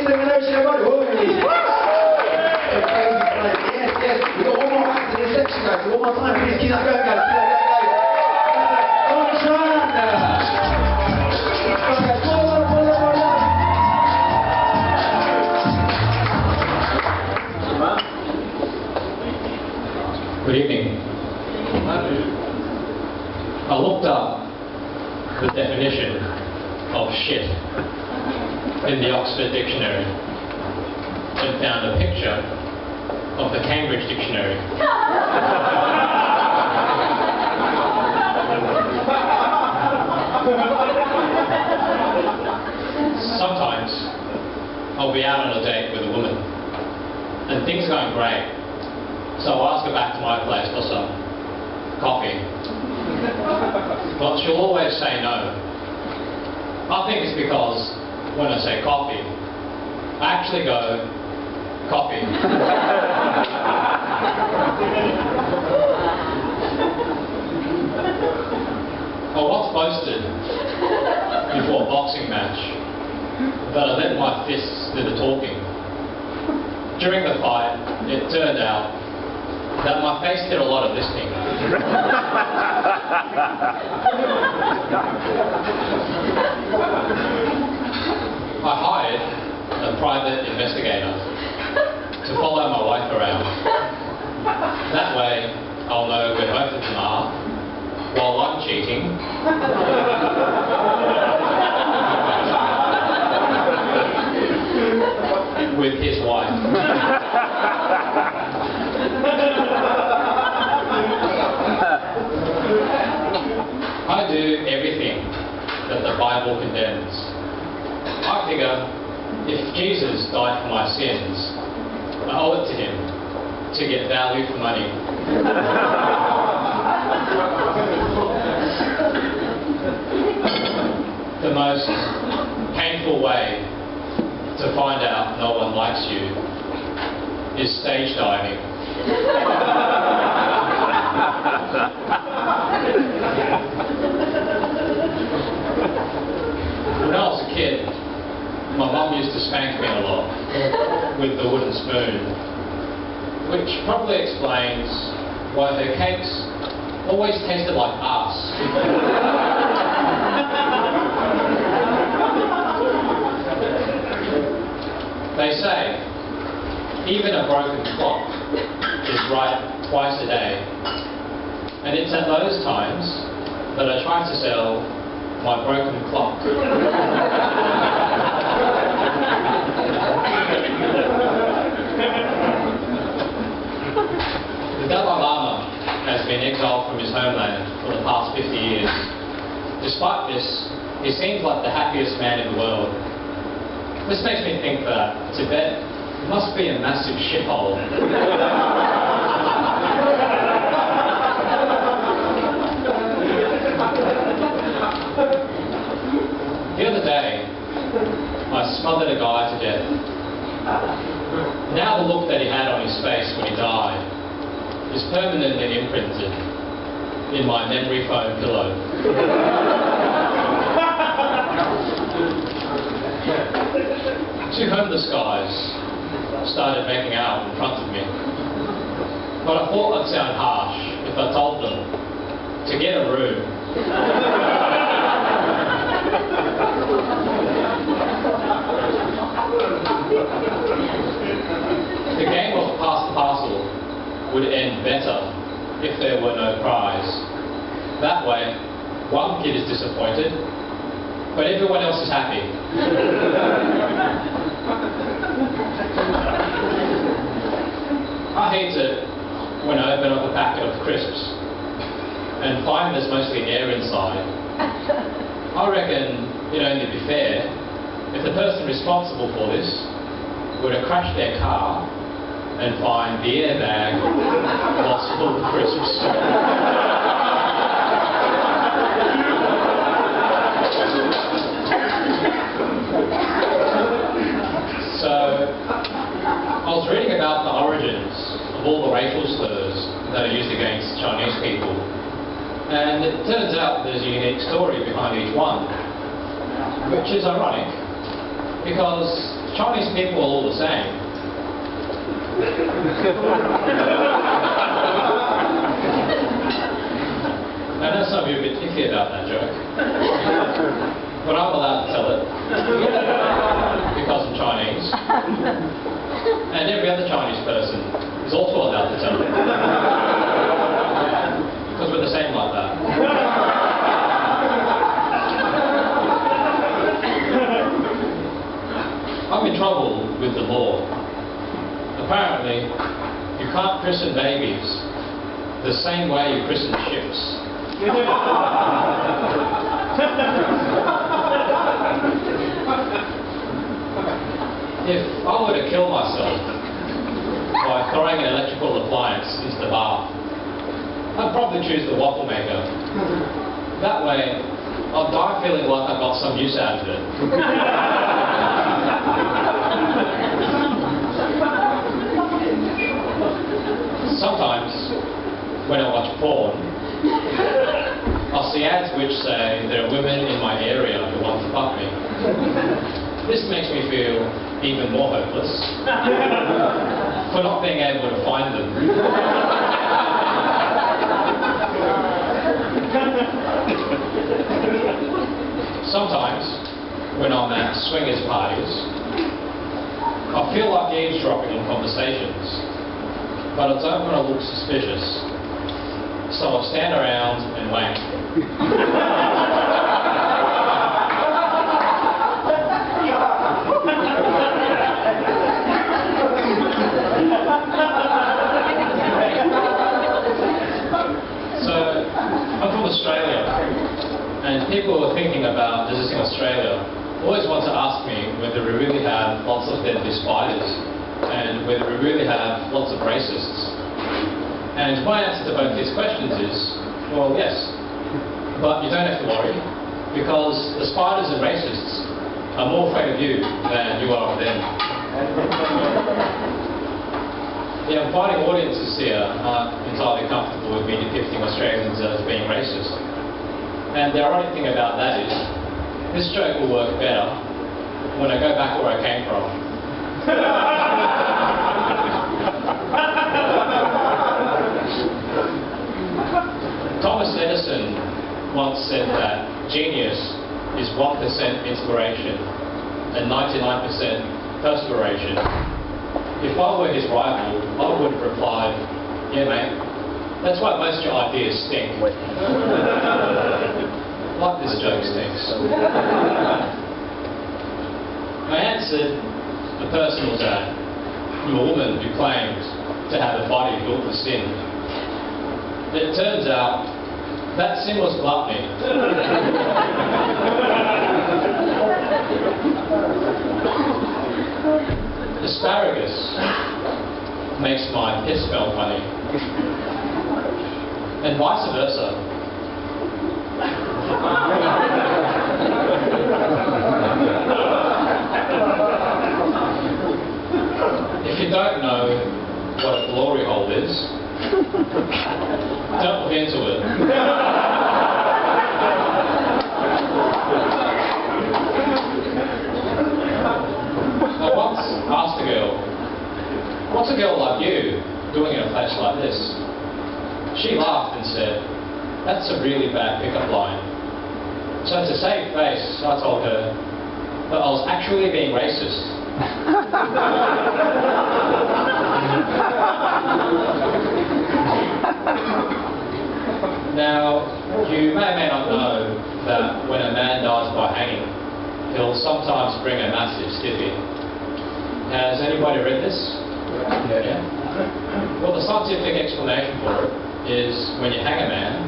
illumination, everybody. Whoa. Yes, yes. We've got one more act in this section, guys. So one more time, please keep that going, guys. Keep that going, guys. Good evening. I looked up the definition of shit in the Oxford Dictionary and found a picture of the Cambridge Dictionary. Sometimes I'll be out on a date with a woman and things are going great. So I'll ask her back to my place for some coffee. But she'll always say no. I think it's because when I say coffee, I actually go, coffee. I once boasted before a boxing match that I let my fists do the talking. During the fight, it turned out that my face did a lot of listening. I hired a private investigator to follow my wife around. That way, I'll know where both of them are while I'm cheating. With his wife. I do everything that the Bible condemns. I figure if Jesus died for my sins, I owe it to him to get value for money. The most painful way to find out no one likes you is stage diving. When I was a kid, my mum used to spank me a lot with the wooden spoon, which probably explains why her cakes always tasted like arse. They say even a broken clock is right twice a day, and it's at those times that I try to sell my broken clock. The Dalai Lama has been exiled from his homeland for the past 50 years. Despite this, he seems like the happiest man in the world. This makes me think that Tibet must be a massive shithole. The other day, I smothered a guy to death. Now the look that he had on his face when he died is permanently imprinted in my memory foam pillow. Two homeless guys started making out in front of me, but I thought I'd sound harsh if I told them to get a room. The game of pass the parcel would end better if there were no prize. That way, one kid is disappointed, but everyone else is happy. I hate it when I open up a packet of crisps and find there's mostly air inside. I reckon it'd only be fair if the person responsible for this were to crash their car and find the airbag was full of crisps. So, I was reading about the origins of all the racial slurs that are used against Chinese people, and it turns out there's a unique story behind each one, which is ironic, Because Chinese people are all the same. I know some of you are a bit iffy about that joke, but I'm allowed to tell it because I'm Chinese, and every other Chinese person is also allowed to tell it because we're the same like that. I'm in trouble with the law. Apparently, you can't christen babies the same way you christen ships. If I were to kill myself by throwing an electrical appliance into the bath, I'd probably choose the waffle maker. That way, I'll die feeling like I got some use out of it. Sometimes, when I watch porn, I'll see ads which say there are women in my area who want to fuck me. This makes me feel even more hopeless for not being able to find them. Sometimes, when I'm at swingers parties, I feel like eavesdropping on conversations, but I don't want to look suspicious, so I stand around and wank. So, I'm from Australia, and people who are thinking about visiting Australia always want to ask me whether we really have lots of deadly spiders and whether we really have lots of racists. And my answer to both these questions is, well, yes. But you don't have to worry, because the spiders and racists are more afraid of you than you are of them. The inviting audiences here aren't entirely comfortable with me depicting Australians as being racist. And the ironic thing about that is, this joke will work better when I go back where I came from. Thomas Edison once said that genius is 1% inspiration and 99% perspiration. If I were his rival, I would have replied, yeah mate, that's why most of your ideas stink. Like this joke stinks. I answered the personal ad from a woman who claimed to have a body built for sin. It turns out that sin was gluttony. Asparagus makes my piss smell funny, and vice versa. If you don't know what a glory hole is, don't look into it. I once asked a girl, what's a girl like you doing in a place like this? She laughed and said, that's a really bad pickup line. So to save face, I told her that I was actually being racist. Now, you may or may not know that when a man dies by hanging, he'll sometimes bring a massive stiffy. Has anybody read this? Yeah. Well, the scientific explanation for it is when you hang a man,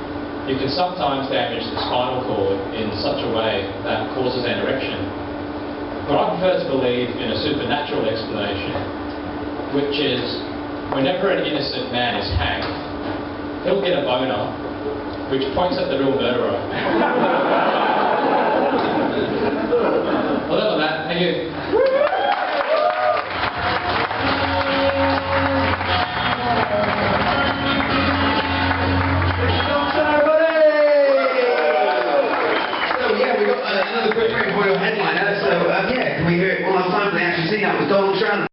you can sometimes damage the spinal cord in such a way that causes an erection. But I prefer to believe in a supernatural explanation, which is whenever an innocent man is hanged, he'll get a boner, which points at the real murderer. Other than that, thank you. Another quick break for your headliner. So, yeah, can we we hear it one last time, they actually sing that was Donald Trump.